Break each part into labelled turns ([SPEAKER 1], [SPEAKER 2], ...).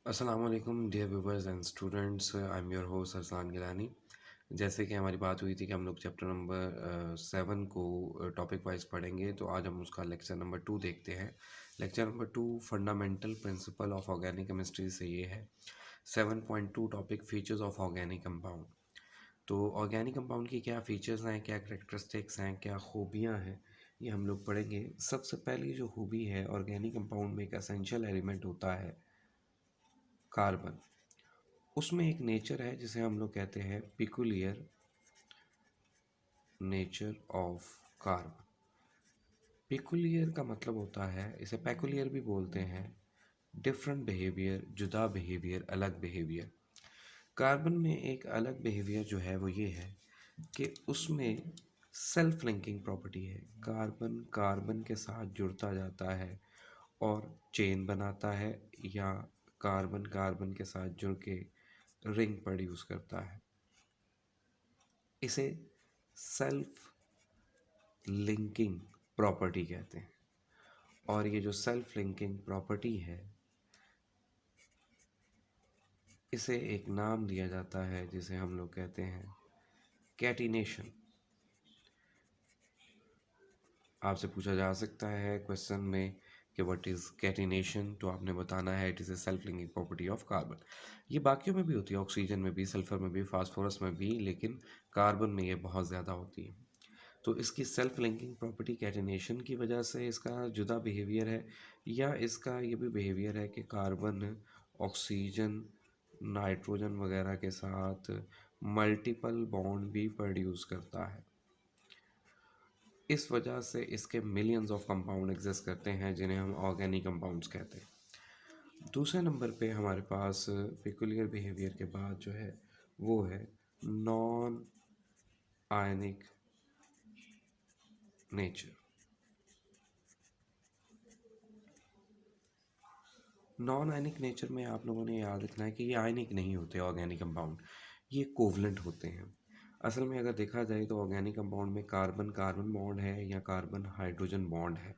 [SPEAKER 1] अस्सलाम वालेकुम dear viewers and students. I am your host Arsan Gilani. जैसे कि हमारी बात हुई थी कि हम लोग चैप्टर नंबर 7 को टॉपिक वाइज पढ़ेंगे, तो आज हम उसका लेक्चर नंबर 2 देखते हैं। Lecture number 2 fundamental principle of organic chemistry से ये है। 7.2 topic features of organic compound. तो ऑर्गेनिक कंपाउंड की क्या फ़ीचर्स हैं, क्या करेक्टरिस्टिक्स हैं, क्या खूबियाँ हैं, ये हम लोग पढ़ेंगे। सबसे पहली जो खूबी है, ऑर्गेनिक कंपाउंड में एक एसेंशियल एलिमेंट होता है कार्बन। उसमें एक नेचर है जिसे हम लोग कहते हैं peculiar nature of carbon. Peculiar का मतलब होता है, इसे पेकुलियर भी बोलते हैं, डिफरेंट बिहेवियर, जुदा बिहेवियर, अलग बिहेवियर। कार्बन में एक अलग बिहेवियर जो है वो ये है कि उसमें सेल्फ लिंकिंग प्रॉपर्टी है। कार्बन कार्बन के साथ जुड़ता जाता है और चेन बनाता है, या कार्बन कार्बन के साथ जुड़ के रिंग प्रोड्यूस करता है। इसे सेल्फ लिंकिंग प्रॉपर्टी कहते हैं। और ये जो सेल्फ लिंकिंग प्रॉपर्टी है, इसे एक नाम दिया जाता है जिसे हम लोग कहते हैं कैटिनेशन। आपसे पूछा जा सकता है क्वेश्चन में कि व्हाट इज़ कैटिनेशन, तो आपने बताना है it is a self linking property of carbon. ये बाकियों में भी होती है, ऑक्सीजन में भी, सल्फर में भी, फास्फोरस में भी, लेकिन कार्बन में ये बहुत ज़्यादा होती है। तो इसकी सेल्फ लिंकिंग प्रॉपर्टी कैटिनेशन की वजह से इसका जुदा बिहेवियर है, या इसका ये भी बिहेवियर है कि कार्बन ऑक्सीजन नाइट्रोजन वगैरह के साथ मल्टीपल बॉन्ड भी प्रोड्यूस करता है। इस वजह से इसके मिलियंस ऑफ कंपाउंड एग्जिस्ट करते हैं जिन्हें हम ऑर्गेनिक कंपाउंड्स कहते हैं। दूसरे नंबर पे हमारे पास पेकुलियर बिहेवियर के बाद जो है वो है non ionic nature. Non ionic nature में आप लोगों ने याद रखना है कि ये आयनिक नहीं होते ऑर्गेनिक कंपाउंड, ये कोवलेंट होते हैं। असल में अगर देखा जाए तो ऑर्गेनिक कंपाउंड में कार्बन कार्बन बॉन्ड है या कार्बन हाइड्रोजन बॉन्ड है।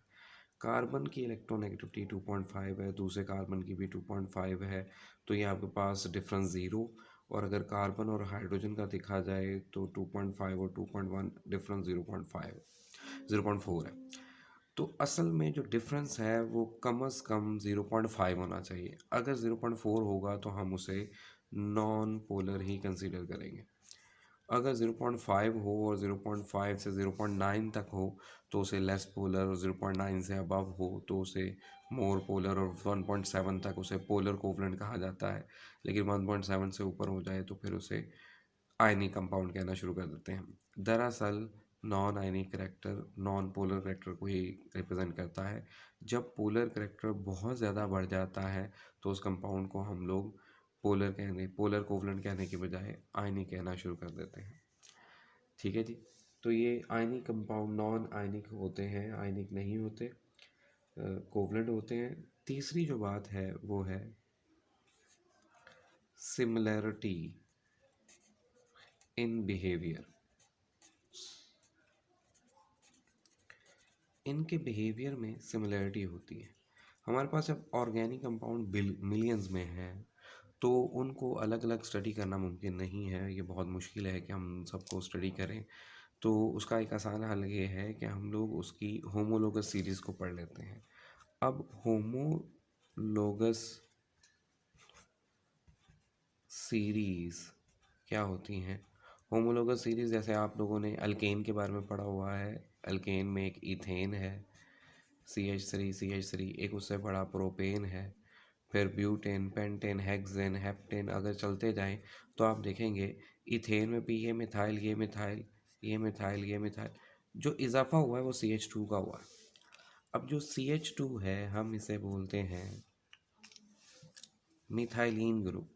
[SPEAKER 1] कार्बन की इलेक्ट्रोनेगेटिविटी 2.5 है, दूसरे कार्बन की भी 2.5 है, तो ये आपके पास डिफरेंस ज़ीरो। और अगर कार्बन और हाइड्रोजन का देखा जाए तो 2.5 और 2.1 डिफरेंस 0.5 0.4 है। तो असल में जो डिफरेंस है वो कम से कम 0.5 होना चाहिए। अगर 0.4 होगा तो हम उसे नॉन पोलर ही कंसीडर करेंगे। अगर 0.5 हो और 0.5 से 0.9 तक हो तो उसे लेस पोलर, और 0.9 से अबव हो तो उसे मोर पोलर, और 1.7 तक उसे पोलर कोवलेंट कहा जाता है। लेकिन 1.7 से ऊपर हो जाए तो फिर उसे आयनिक कंपाउंड कहना शुरू कर देते हैं। दरअसल non ionic character non polar character को ही रिप्रेजेंट करता है। जब पोलर करेक्टर बहुत ज़्यादा बढ़ जाता है तो उस कंपाउंड को हम लोग पोलर कोवलेंट कहने के बजाय आयनिक कहना शुरू कर देते हैं। ठीक है जी। तो ये आयनिक कंपाउंड नॉन आयनिक होते हैं, आयनिक नहीं होते, कोवलेंट होते हैं। तीसरी जो बात है वो है सिमिलैरिटी इन बिहेवियर। इनके बिहेवियर में सिमिलैरिटी होती है। हमारे पास जब ऑर्गेनिक कंपाउंड मिलियंस में है तो उनको अलग अलग स्टडी करना मुमकिन नहीं है, ये बहुत मुश्किल है कि हम सबको स्टडी करें। तो उसका एक आसान हल ये है कि हम लोग उसकी होमोलोगस सीरीज़ को पढ़ लेते हैं। अब होमोलोगस सीरीज़ क्या होती हैं? होमोलोगस सीरीज़ जैसे आप लोगों ने अल्केन के बारे में पढ़ा हुआ है। अल्केन में एक इथेन है, CH3 एक उससे बड़ा प्रोपेन है, फिर ब्यूटेन, पेंटेन, हेक्सेन, हेप्टेन, अगर चलते जाएं तो आप देखेंगे इथेन में भी ये मिथाइल, ये मिथाइल, ये मिथाइल, ये मिथाइल, जो इजाफा हुआ है वो CH2 का हुआ है। अब जो CH2 है हम इसे बोलते हैं मिथाइलिन ग्रुप।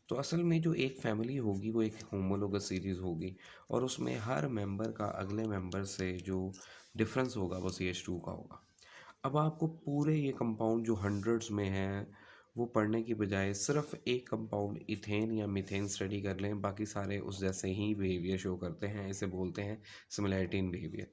[SPEAKER 1] तो असल में जो एक फैमिली होगी वो एक होमोलोगस सीरीज़ होगी, और उसमें हर मेंबर का अगले मेंबर से जो डिफरेंस होगा वो CH2 का होगा। अब आपको पूरे ये कंपाउंड जो हंड्रेड्स में हैं वो पढ़ने की बजाय सिर्फ एक कंपाउंड इथेन या मीथेन स्टडी कर लें, बाकी सारे उस जैसे ही बिहेवियर शो करते हैं। इसे बोलते हैं सिमिलैरिटी इन बिहेवियर,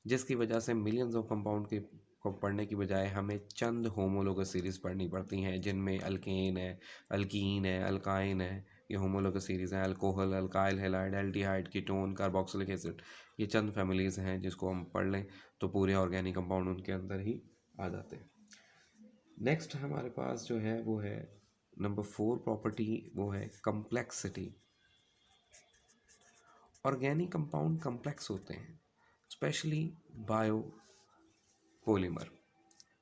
[SPEAKER 1] जिसकी वजह से मिलियंस ऑफ कंपाउंड के को पढ़ने की बजाय हमें चंद होमोलोगस सीरीज़ पढ़नी पड़ती हैं, जिनमें अल्केन है, अल्कीन है, अल्काइन है। ये होमोलोगस सीरीज़ हैं। Alcohol, alkyl halide, aldehyde, ketone, carboxylic acid, ये चंद फैमिलीज़ हैं जिसको हम पढ़ लें तो पूरे ऑर्गेनिक कंपाउंड उनके अंदर ही आ जाते हैं। नेक्स्ट हमारे पास जो है वो है नंबर 4 प्रॉपर्टी, वो है कम्प्लेक्सिटी। ऑर्गेनिक कंपाउंड कम्प्लेक्स होते हैं, स्पेशली बायो पॉलीमर।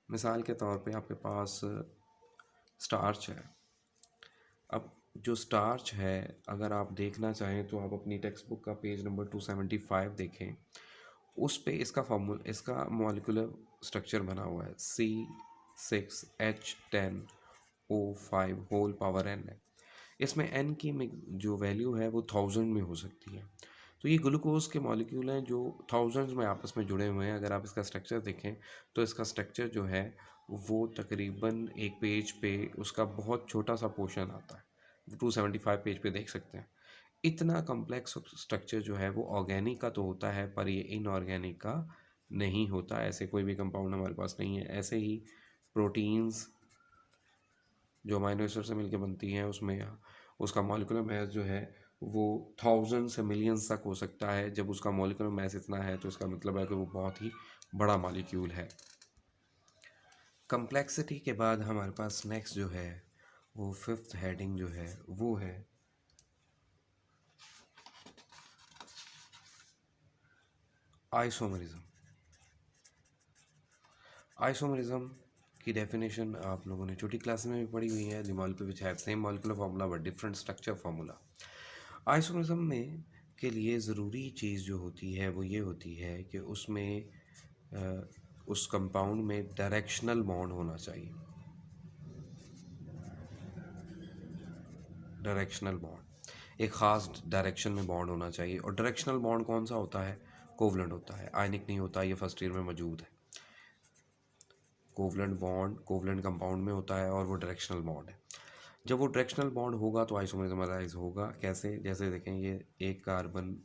[SPEAKER 1] मिसाल के तौर पे आपके पास स्टार्च है। अब जो स्टार्च है, अगर आप देखना चाहें तो आप अपनी टेक्स्ट बुक का पेज नंबर 275 देखें। उस पे इसका मॉलिक्यूलर स्ट्रक्चर बना हुआ है C6H10O5 होल पावर n है। इसमें n की जो वैल्यू है वो 1000 में हो सकती है। तो ये ग्लूकोज के मॉलिक्यूल हैं जो थाउजेंड्स में आपस में जुड़े हुए हैं। अगर आप इसका स्ट्रक्चर देखें तो इसका स्ट्रक्चर जो है वो तकरीबन एक पेज पे उसका बहुत छोटा सा पोर्शन आता है। 275 पेज पे देख सकते हैं। इतना कम्प्लेक्स स्ट्रक्चर जो है वो ऑर्गेनिक का तो होता है, पर ये इनऑर्गेनिक का नहीं होता। ऐसे कोई भी कंपाउंड हमारे पास नहीं है। ऐसे ही प्रोटीन्स जो अमाइनो एसिड से मिलकर बनती हैं, उसमें उसका मॉलिक्यूलर मास जो है वो 1000 से मिलियंस तक हो सकता है। जब उसका मॉलिक्यूलर मास इतना है तो इसका मतलब है कि वो बहुत ही बड़ा मॉलिक्यूल है। कम्प्लेक्सिटी के बाद हमारे पास नेक्स्ट जो है वो फिफ्थ हेडिंग जो है वो है आइसोमरिज्म। आइसोमरिज्म की डेफिनेशन आप लोगों ने छोटी क्लास में भी पढ़ी हुई है। The molecule which have same molecular formula but different structure formula. Isomerism में के लिए ज़रूरी चीज़ जो होती है वो ये होती है कि उसमें उस कंपाउंड में डायरेक्शनल बॉन्ड होना चाहिए। डायरेक्शनल बॉन्ड, एक ख़ास डायरेक्शन में बॉन्ड होना चाहिए। और डायरेक्शनल बॉन्ड कौन सा होता है? कोवलेंट होता है, आयनिक नहीं होता। ये फर्स्ट ईयर में मौजूद है। कोवलेंट बॉन्ड कोवलेंट कंपाउंड में होता है और वो डायरेक्शनल बॉन्ड है। जब वो डायरेक्शनल बॉन्ड होगा तो आइसोमरिज्म अराइज होगा। कैसे? जैसे देखें, ये एक कार्बन,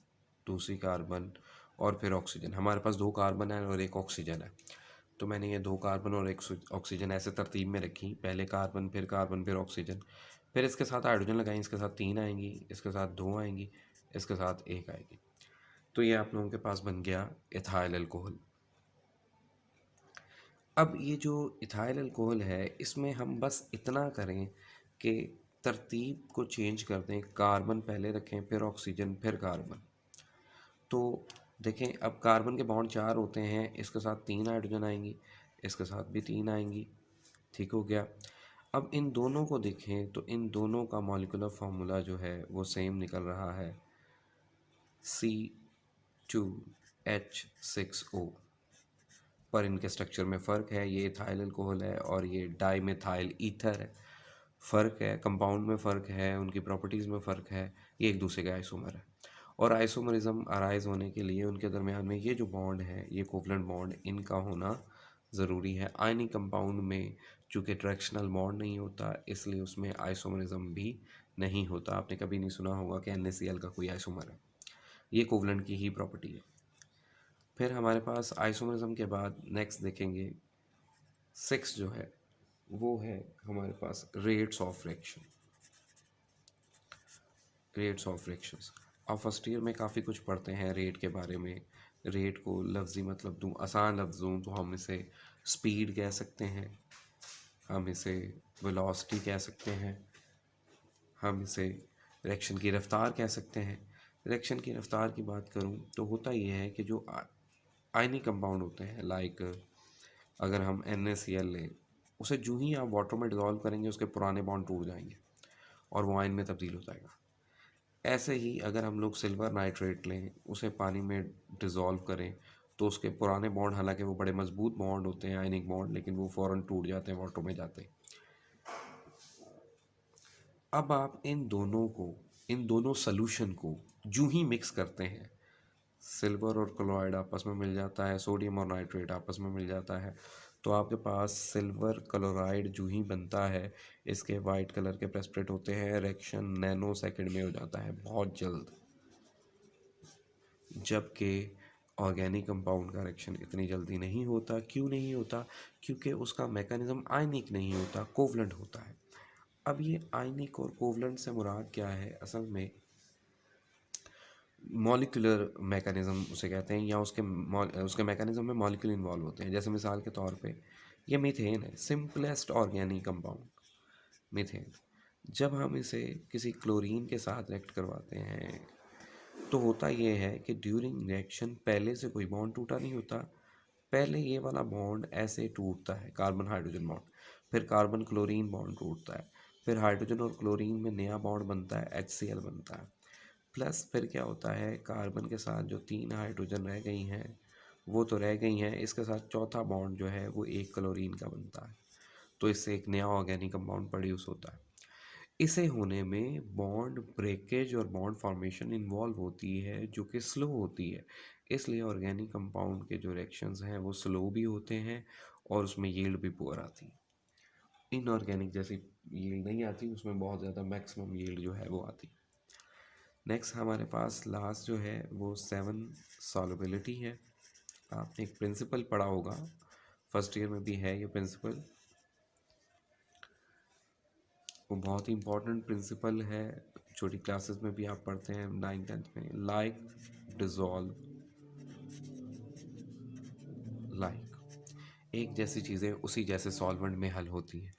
[SPEAKER 1] दूसरी कार्बन और फिर ऑक्सीजन। हमारे पास 2 कार्बन है और एक ऑक्सीजन है। तो मैंने ये 2 कार्बन और एक ऑक्सीजन ऐसे तरतीब में रखी, पहले कार्बन फिर ऑक्सीजन। फिर इसके साथ हाइड्रोजन लगाई, इसके साथ 3 आएंगी, इसके साथ 2 आएंगी, इसके साथ 1 आएगी। तो ये आप लोगों के पास बन गया इथाइल अल्कोहल। अब ये जो इथाइल अल्कोहल है, इसमें हम बस इतना करें कि तरतीब को चेंज कर दें, कार्बन पहले रखें, फिर ऑक्सीजन, फिर कार्बन। तो देखें, अब कार्बन के बॉन्ड 4 होते हैं, इसके साथ 3 हाइड्रोजन आएंगी, इसके साथ भी 3 आएंगी। ठीक हो गया। अब इन दोनों को देखें तो इन दोनों का मॉलिक्यूलर फार्मूला जो है वो सेम निकल रहा है, C2H6O। पर इनके स्ट्रक्चर में फ़र्क है। ये इथाइल अल्कोहल है और ये डाईमिथाइल ईथर है। फ़र्क है, कंपाउंड में फ़र्क है, उनकी प्रॉपर्टीज़ में फ़र्क है। ये एक दूसरे का आइसोमर है। और आइसोमरिज्म अराइज होने के लिए उनके दरमियान में ये जो बॉन्ड है, ये कोवलेंट बॉन्ड, इनका होना ज़रूरी है। आयनिक कंपाउंड में चूँकि डायरेक्शनल बॉन्ड नहीं होता, इसलिए उसमें आइसोमरिज्म भी नहीं होता। आपने कभी नहीं सुना होगा कि NaCl का कोई आइसोमर है। ये कोवलेंट की ही प्रॉपर्टी है। फिर हमारे पास आइसोमरिज्म के बाद नेक्स्ट देखेंगे 6 जो है वो है हमारे पास rates of reaction. Rates of reactions आप फर्स्ट ईयर में काफ़ी कुछ पढ़ते हैं रेट के बारे में। रेट को लफ्ज़ी मतलब दूँ, आसान लफ्ज़ दूँ तो हम इसे स्पीड कह सकते हैं, हम इसे वेलोसिटी कह सकते हैं, हम इसे रिएक्शन की रफ़्तार कह सकते हैं। रिएक्शन की रफ़्तार की बात करूँ तो होता ये है कि जो आयनिक कंपाउंड होते हैं, लाइक अगर हम NaCl लें, उसे जूँ ही आप वाटर में डिज़ोल्व करेंगे उसके पुराने बॉन्ड टूट जाएंगे और वो आयन में तब्दील हो जाएगा। ऐसे ही अगर हम लोग सिल्वर नाइट्रेट लें, उसे पानी में डिज़ोल्व करें तो उसके पुराने बॉन्ड, हालांकि वो बड़े मजबूत बॉन्ड होते हैं आयनिक बॉन्ड, लेकिन वो फ़ौरन टूट जाते हैं वाटर में जाते हैं। अब आप इन दोनों सोल्यूशन को जूँ ही मिक्स करते हैं, सिल्वर और क्लोराइड आपस में मिल जाता है, सोडियम और नाइट्रेट आपस में मिल जाता है, तो आपके पास सिल्वर क्लोराइड जो ही बनता है, इसके वाइट कलर के प्रेसिपिटेट होते हैं। रिएक्शन नैनो सेकंड में हो जाता है, बहुत जल्द। जबकि ऑर्गेनिक कंपाउंड का रिएक्शन इतनी जल्दी नहीं होता। क्यों नहीं होता? क्योंकि उसका मैकेनिज्म आयनिक नहीं होता, कोवलेंट होता है। अब ये आयनिक और कोवलेंट से मुराद क्या है? असल में मॉलिक्यूलर मैकेनिज्म उसे कहते हैं, या उसके मैकेनिज्म में मॉलिक्यूल इन्वॉल्व होते हैं। जैसे मिसाल के तौर पे ये मीथेन है, सिंपलेस्ट ऑर्गेनिक कंपाउंड मीथेन। जब हम इसे किसी क्लोरीन के साथ रिएक्ट करवाते हैं तो होता ये है कि ड्यूरिंग रिएक्शन पहले से कोई बॉन्ड टूटा नहीं होता। पहले ये वाला बॉन्ड ऐसे टूटता है, कार्बन हाइड्रोजन बॉन्ड, फिर कार्बन क्लोरीन बॉन्ड टूटता है, फिर हाइड्रोजन और क्लोरीन में नया बॉन्ड बनता है, HCl बनता है। प्लस फिर क्या होता है, कार्बन के साथ जो 3 हाइड्रोजन रह गई हैं वो तो रह गई हैं, इसके साथ चौथा बॉन्ड जो है वो एक क्लोरीन का बनता है। तो इससे एक नया ऑर्गेनिक कंपाउंड प्रोड्यूस होता है। इसे होने में बॉन्ड ब्रेकेज और बॉन्ड फॉर्मेशन इन्वॉल्व होती है, जो कि स्लो होती है। इसलिए ऑर्गेनिक कंपाउंड के जो रिएक्शंस हैं वो स्लो भी होते हैं और उसमें यील्ड भी पुअर आती है। इनऑर्गेनिक जैसी यील्ड नहीं आती, उसमें बहुत ज़्यादा मैक्सिमम यील्ड जो है वो आती है। नेक्स्ट हमारे पास लास्ट जो है वो 7 सॉल्युबिलिटी है। आपने एक प्रिंसिपल पढ़ा होगा, फर्स्ट ईयर में भी है ये प्रिंसिपल। वो बहुत ही इंपॉर्टेंट प्रिंसिपल है, छोटी क्लासेस में भी आप पढ़ते हैं, 9th 10th में। लाइक डिज़ोल्व लाइक, एक जैसी चीज़ें उसी जैसे सॉल्वेंट में हल होती हैं।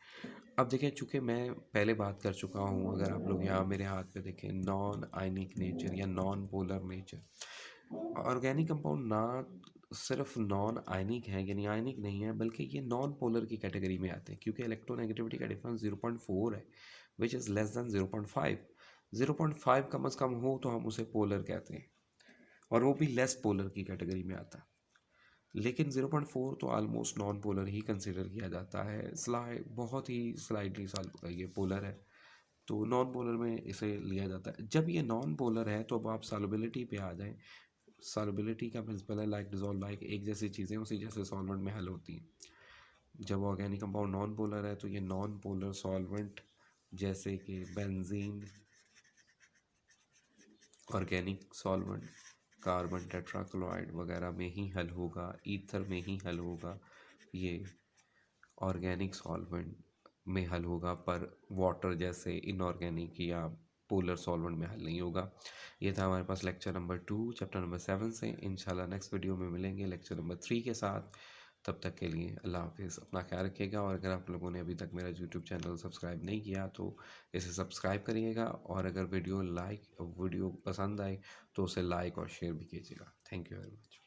[SPEAKER 1] अब देखिए, चूँकि मैं पहले बात कर चुका हूँ, अगर आप लोग यहाँ मेरे हाथ पे देखें, नॉन आयनिक नेचर या non polar nature. Organic compound ना सिर्फ नॉन आयनिक है, यानी आयनिक नहीं है, बल्कि ये नॉन पोलर की कैटेगरी में आते हैं, क्योंकि इलेक्ट्रोनेगेटिविटी का डिफरेंस 0.4 है, विच इज़ लेस दैन 0.5। 0.5 कम अज़ कम हो तो हम उसे पोलर कहते हैं, और वो भी लेस पोलर की कैटेगरी में आता है। लेकिन 0.4 तो ऑलमोस्ट नॉन पोलर ही कंसिडर किया जाता है, बहुत ही स्लाइडली ये पोलर है, तो नॉन पोलर में इसे लिया जाता है। जब ये नॉन पोलर है तो अब आप सॉल्युबिलिटी पे आ जाएं। सॉल्युबिलिटी का प्रिंसिपल है लाइक डिजॉल्व लाइक, एक जैसी चीज़ें उसी जैसे सॉल्वेंट में हल होती हैं। जब ऑर्गेनिक कंपाउंड नॉन पोलर है तो ये नॉन पोलर सॉल्वेंट जैसे कि benzene, organic solvent carbon tetrachloride वगैरह में ही हल होगा, ईथर में ही हल होगा, ये ऑर्गेनिक सॉल्वेंट में हल होगा, पर वाटर जैसे इनऑर्गेनिक या पोलर सॉल्वेंट में हल नहीं होगा। ये था हमारे पास लेक्चर नंबर 2 चैप्टर नंबर 7 से। इंशाल्लाह नेक्स्ट वीडियो में मिलेंगे लेक्चर नंबर 3 के साथ। तब तक के लिए अल्लाह हाफिज़, अपना ख्याल रखिएगा। और अगर आप लोगों ने अभी तक मेरा यूट्यूब चैनल सब्सक्राइब नहीं किया तो इसे सब्सक्राइब करिएगा, और अगर वीडियो पसंद आए तो उसे लाइक और शेयर भी कीजिएगा। Thank you very much.